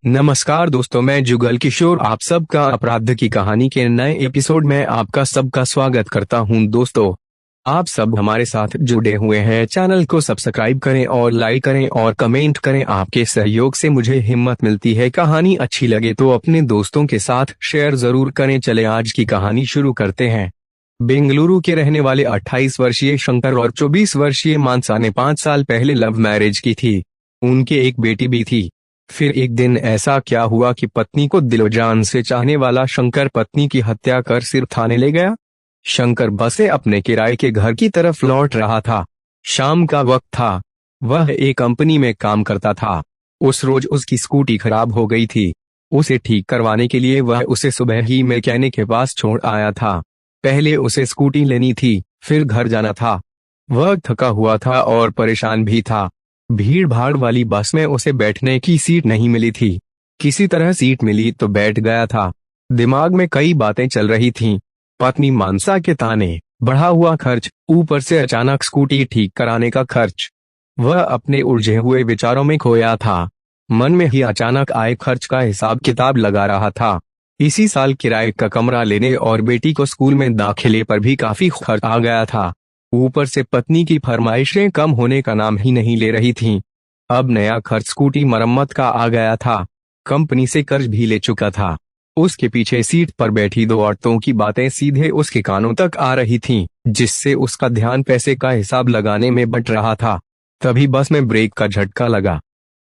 नमस्कार दोस्तों, मैं जुगल किशोर आप सबका अपराध की कहानी के नए एपिसोड में आपका सबका स्वागत करता हूं। दोस्तों, आप सब हमारे साथ जुड़े हुए हैं। चैनल को सब्सक्राइब करें और लाइक करें और कमेंट करें। आपके सहयोग से मुझे हिम्मत मिलती है। कहानी अच्छी लगे तो अपने दोस्तों के साथ शेयर जरूर करें। चले आज की कहानी शुरू करते हैं। बेंगलुरु के रहने वाले 28 वर्षीय शंकर और 24 वर्षीय मानसा ने 5 साल पहले लव मैरिज की थी। उनके एक बेटी भी थी। फिर एक दिन ऐसा क्या हुआ कि पत्नी को दिलो जान से चाहने वाला शंकर पत्नी की हत्या कर सिर थाने ले गया। शंकर बस से अपने किराए के घर की तरफ लौट रहा था। शाम का वक्त था। वह एक कंपनी में काम करता था। उस रोज उसकी स्कूटी खराब हो गई थी। उसे ठीक करवाने के लिए वह उसे सुबह ही मैकेनिक के पास छोड़ आया था। पहले उसे स्कूटी लेनी थी, फिर घर जाना था। वह थका हुआ था और परेशान भी था। भीड़ भाड़ वाली बस में उसे बैठने की सीट नहीं मिली थी। किसी तरह सीट मिली तो बैठ गया था। दिमाग में कई बातें चल रही थीं। पत्नी मानसा के ताने, बढ़ा हुआ खर्च, ऊपर से अचानक स्कूटी ठीक कराने का खर्च। वह अपने उलझे हुए विचारों में खोया था। मन में ही अचानक आए खर्च का हिसाब किताब लगा रहा था। इसी साल किराए का कमरा लेने और बेटी को स्कूल में दाखिले पर भी काफी खर्च आ गया था। ऊपर से पत्नी की फरमाइशें कम होने का नाम ही नहीं ले रही थीं। अब नया खर्च स्कूटी मरम्मत का आ गया था। कंपनी से कर्ज भी ले चुका था। उसके पीछे सीट पर बैठी दो औरतों की बातें सीधे उसके कानों तक आ रही थीं, जिससे उसका ध्यान पैसे का हिसाब लगाने में बट रहा था। तभी बस में ब्रेक का झटका लगा।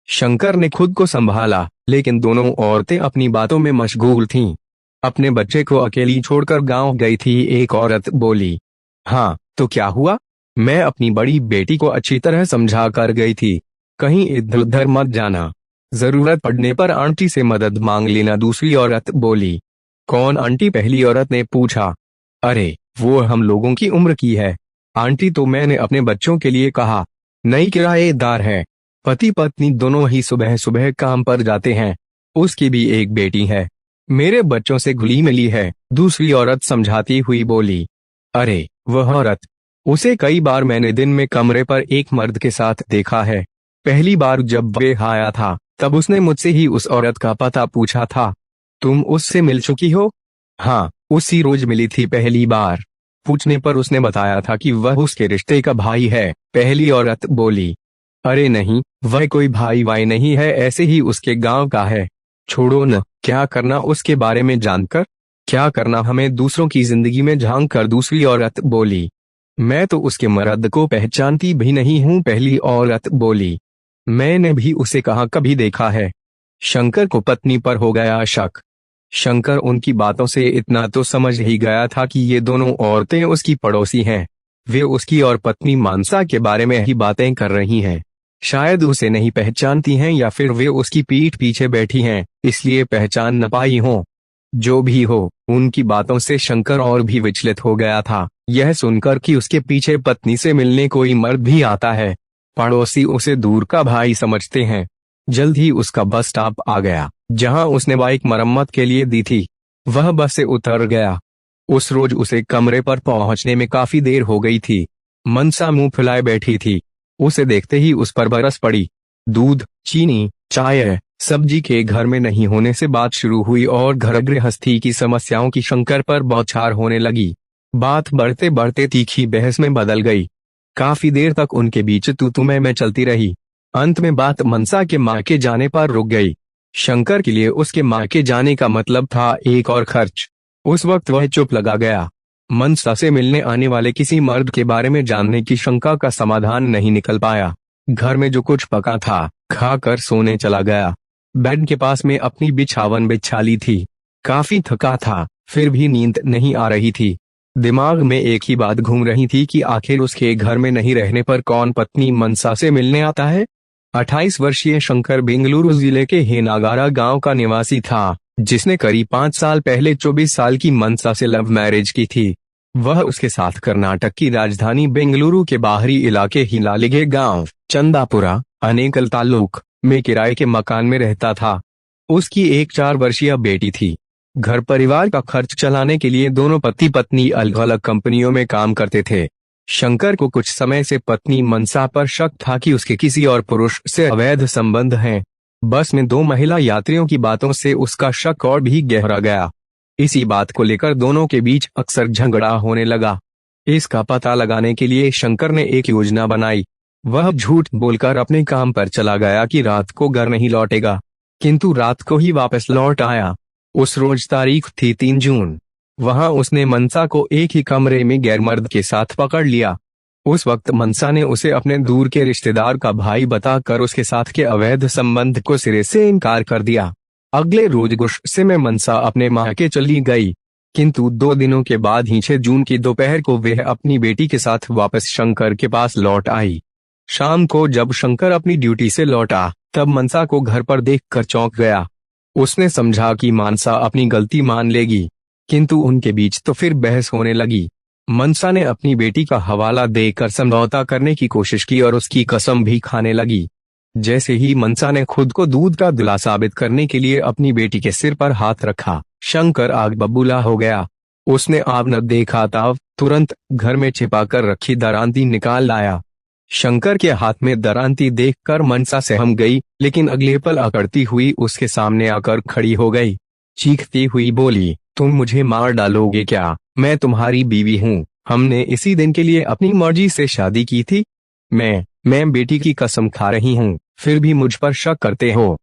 शंकर ने खुद को संभाला, लेकिन दोनों औरतें अपनी बातों में मशगूल थीं। अपने बच्चे को अकेली छोड़कर गांव गई थी। एक औरत बोली, हाँ तो क्या हुआ? मैं अपनी बड़ी बेटी को अच्छी तरह समझा कर गई थी, कहीं इधर उधर मत जाना। जरूरत पड़ने पर आंटी से मदद मांग लेना। दूसरी औरत बोली। कौन आंटी? पहली औरत ने पूछा। अरे वो हम लोगों की उम्र की है। आंटी तो मैंने अपने बच्चों के लिए कहा। नई किराएदार है। पति पत्नी दोनों ही सुबह सुबह काम पर जाते हैं। उसकी भी एक बेटी है। मेरे बच्चों से घुली मिली है। दूसरी औरत समझाती हुई बोली। अरे वह औरत, उसे कई बार मैंने दिन में कमरे पर एक मर्द के साथ देखा है। पहली बार जब वह आया था तब उसने मुझसे ही उस औरत का पता पूछा था। तुम उससे मिल चुकी हो? हाँ, उसी रोज मिली थी पहली बार। पूछने पर उसने बताया था कि वह उसके रिश्ते का भाई है। पहली औरत बोली। अरे नहीं, वह कोई भाई वाई नहीं है, ऐसे ही उसके गांव का है। छोड़ो न, क्या करना उसके बारे में जानकर? क्या करना हमें दूसरों की जिंदगी में झांक कर? दूसरी औरत बोली। मैं तो उसके मर्द को पहचानती भी नहीं हूँ। पहली औरत बोली। मैंने भी उसे कहाँ कभी देखा है। शंकर को पत्नी पर हो गया शक। शंकर उनकी बातों से इतना तो समझ ही गया था कि ये दोनों औरतें उसकी पड़ोसी हैं। वे उसकी और पत्नी मानसा के बारे में ही बातें कर रही हैं। शायद उसे नहीं पहचानती हैं या फिर वे उसकी पीठ पीछे बैठी हैं, इसलिए पहचान न पाई हो। जो भी हो, उनकी बातों से शंकर और भी विचलित हो गया था। यह सुनकर कि उसके पीछे पत्नी से मिलने कोई मर्द भी आता है। पड़ोसी उसे दूर का भाई समझते हैं। जल्द ही उसका बस स्टॉप आ गया, जहां उसने बाइक मरम्मत के लिए दी थी। वह बस से उतर गया। उस रोज उसे कमरे पर पहुंचने में काफी देर हो गई थी। मनसा मुंह फुलाए बैठी थी। उसे देखते ही उस पर बरस पड़ी। दूध, चीनी, चाय, सब्जी के घर में नहीं होने से बात शुरू हुई और घर गृहस्थी की समस्याओं की शंकर पर बौछार होने लगी। बात बढ़ते बढ़ते तीखी बहस में बदल गई। काफी देर तक उनके बीच तू मैं चलती रही। अंत में बात मनसा के मायके जाने पर रुक गई। शंकर के लिए उसके मायके जाने का मतलब था एक और खर्च। उस वक्त वह चुप लगा गया। मनसा से मिलने आने वाले किसी मर्द के बारे में जानने की शंका का समाधान नहीं निकल पाया। घर में जो कुछ पका था खाकर सोने चला गया। बेड के पास में अपनी बिछावन बिछा ली थी। काफी थका था, फिर भी नींद नहीं आ रही थी। दिमाग में एक ही बात घूम रही थी कि आखिर उसके घर में नहीं रहने पर कौन पत्नी मनसा से मिलने आता है। 28 वर्षीय शंकर बेंगलुरु जिले के हेनागारा गांव का निवासी था, जिसने करीब 5 साल पहले 24 साल की मनसा से लव मैरिज की थी। वह उसके साथ कर्नाटक की राजधानी बेंगलुरु के बाहरी इलाके हिलालिगे गांव, चंदापुरा, अनेकल तालुक में किराए के मकान में रहता था। उसकी एक 4 वर्षीय बेटी थी। घर परिवार का खर्च चलाने के लिए दोनों पति पत्नी अलग अलग कंपनियों में काम करते थे। शंकर को कुछ समय से पत्नी मनसा पर शक था कि उसके किसी और पुरुष से अवैध संबंध हैं। बस में 2 महिला यात्रियों की बातों से उसका शक और भी गहरा गया। इसी बात को लेकर दोनों के बीच अक्सर झगड़ा होने लगा। इसका पता लगाने के लिए शंकर ने एक योजना बनाई। वह झूठ बोलकर अपने काम पर चला गया कि रात को घर नहीं लौटेगा, किंतु रात को ही वापस लौट आया। उस रोज तारीख थी 3 जून। वहां उसने मनसा को एक ही कमरे में गैरमर्द के साथ पकड़ लिया। उस वक्त मनसा ने उसे अपने दूर के रिश्तेदार का भाई बताकर उसके साथ के अवैध संबंध को सिरे से इनकार कर दिया। अगले रोज गुस्से में मनसा अपने मायके चली गई, किंतु 2 दिनों के बाद ही 6 जून की दोपहर को वह अपनी बेटी के साथ वापस शंकर के पास लौट आई। शाम को जब शंकर अपनी ड्यूटी से लौटा, तब मनसा को घर पर देखकर चौंक गया। उसने समझा कि मनसा अपनी गलती मान लेगी, किंतु उनके बीच तो फिर बहस होने लगी। मनसा ने अपनी बेटी का हवाला देकर समझौता करने की कोशिश की और उसकी कसम भी खाने लगी। जैसे ही मनसा ने खुद को दूध का दूल्हा साबित करने के लिए अपनी बेटी के सिर पर हाथ रखा, शंकर आग बबूला हो गया। उसने आप न देखा था, तुरंत घर में छिपाकर रखी दरांती निकाल लाया। शंकर के हाथ में दरांती देखकर मनसा सहम गई, लेकिन अगले पल अकड़ती हुई उसके सामने आकर खड़ी हो गई। चीखती हुई बोली, तुम मुझे मार डालोगे क्या? मैं तुम्हारी बीवी हूँ। हमने इसी दिन के लिए अपनी मर्जी से शादी की थी। मैं बेटी की कसम खा रही हूँ, फिर भी मुझ पर शक करते हो।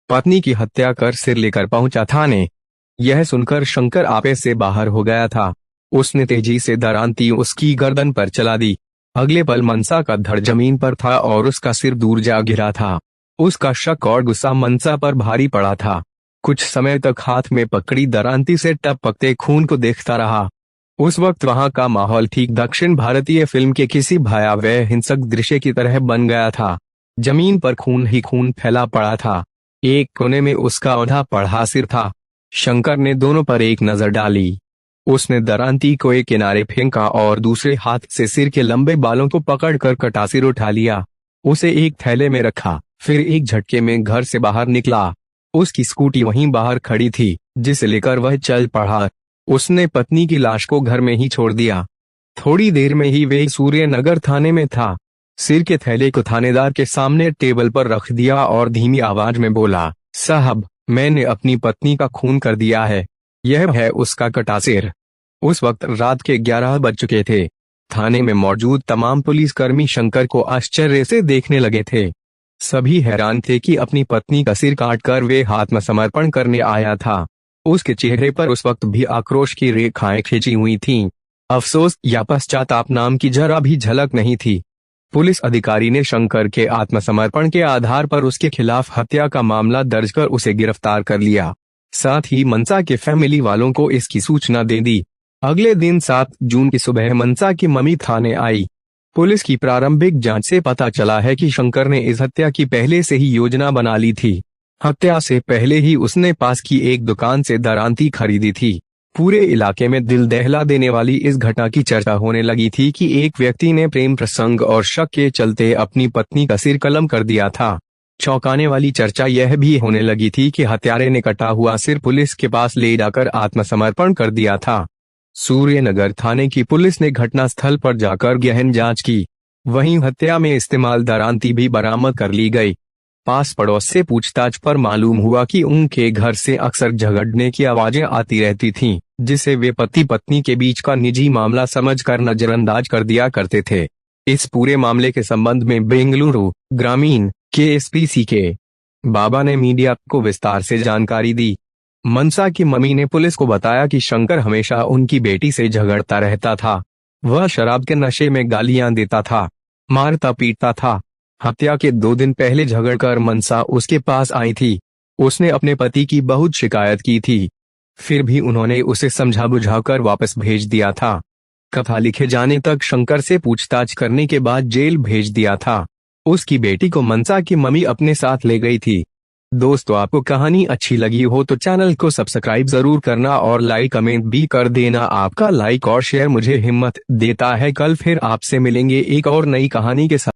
पत्नी की हत्या कर सिर लेकर पहुंचा थाने। यह सुनकर शंकर आपे से बाहर हो गया था। उसने तेजी से दरांती उसकी गर्दन पर चला दी। अगले पल मनसा का धड़ जमीन पर था और उसका सिर दूर जा गिरा था। उसका शक और गुस्सा मनसा पर भारी पड़ा था। कुछ समय तक हाथ में पकड़ी दरांती से टपकते खून को देखता रहा। उस वक्त वहां का माहौल ठीक दक्षिण भारतीय फिल्म के किसी भयावह हिंसक दृश्य की तरह बन गया था। जमीन पर खून ही खून फैला पड़ा था। एक कोने में उसका औंधा पड़ा सिर था। शंकर ने दोनों पर एक नजर डाली। उसने दरांती को एक किनारे फेंका और दूसरे हाथ से सिर के लंबे बालों को पकड़कर कटासिर उठा लिया। उसे एक थैले में रखा, फिर एक झटके में घर से बाहर निकला। उसकी स्कूटी वहीं बाहर खड़ी थी, जिसे लेकर वह चल पड़ा। उसने पत्नी की लाश को घर में ही छोड़ दिया। थोड़ी देर में ही वे सूर्यनगर थाने में था। सिर के थैले को थानेदार के सामने टेबल पर रख दिया और धीमी आवाज में बोला, साहब, मैंने अपनी पत्नी का खून कर दिया है। यह है उसका कटा सिर। उस वक्त रात के 11 बज चुके थे। थाने में मौजूद तमाम पुलिसकर्मी शंकर को आश्चर्य से देखने लगे थे। सभी हैरान थे कि अपनी पत्नी का सिर काटकर वे आत्मसमर्पण करने आया था। उसके चेहरे पर उस वक्त भी आक्रोश की रेखाएं खींची हुई थीं। अफसोस या पश्चाताप नाम की जरा भी झलक नहीं थी। पुलिस अधिकारी ने शंकर के आत्मसमर्पण के आधार पर उसके खिलाफ हत्या का मामला दर्ज कर उसे गिरफ्तार कर लिया। साथ ही मनसा के फैमिली वालों को इसकी सूचना दे दी। अगले दिन 7 जून की सुबह मनसा की मम्मी थाने आई। पुलिस की प्रारंभिक जांच से पता चला है कि शंकर ने इस हत्या की पहले से ही योजना बना ली थी। हत्या से पहले ही उसने पास की एक दुकान से दरांती खरीदी थी। पूरे इलाके में दिल दहला देने वाली इस घटना की चर्चा होने लगी थी कि एक व्यक्ति ने प्रेम प्रसंग और शक के चलते अपनी पत्नी का सिर कलम कर दिया था। चौंकाने वाली चर्चा यह भी होने लगी थी कि हत्यारे ने कटा हुआ सिर पुलिस के पास ले जाकर आत्मसमर्पण कर दिया था। सूर्यनगर थाने की पुलिस ने घटनास्थल पर जाकर गहन जांच की। वहीं हत्या में इस्तेमाल दरांती भी बरामद कर ली गई। पास पड़ोस से पूछताछ पर मालूम हुआ कि उनके घर से अक्सर झगड़ने की आवाजें आती रहती थीं, जिसे वे पति पत्नी के बीच का निजी मामला समझकर नजरअंदाज कर दिया करते थे। इस पूरे मामले के संबंध में बेंगलुरु ग्रामीण के एसपी के बाबा ने मीडिया को विस्तार से जानकारी दी। मनसा की मम्मी ने पुलिस को बताया कि शंकर हमेशा उनकी बेटी से झगड़ता रहता था। वह शराब के नशे में गालियां देता था, मारता पीटता था। हत्या के 2 दिन पहले झगड़कर मनसा उसके पास आई थी। उसने अपने पति की बहुत शिकायत की थी, फिर भी उन्होंने उसे समझा बुझाकर वापस भेज दिया था। कथा लिखे जाने तक शंकर से पूछताछ करने के बाद जेल भेज दिया था। उसकी बेटी को मनसा की मम्मी अपने साथ ले गई थी। दोस्तों, आपको कहानी अच्छी लगी हो तो चैनल को सब्सक्राइब जरूर करना और लाइक कमेंट भी कर देना। आपका लाइक और शेयर मुझे हिम्मत देता है। कल फिर आपसे मिलेंगे एक और नई कहानी के साथ।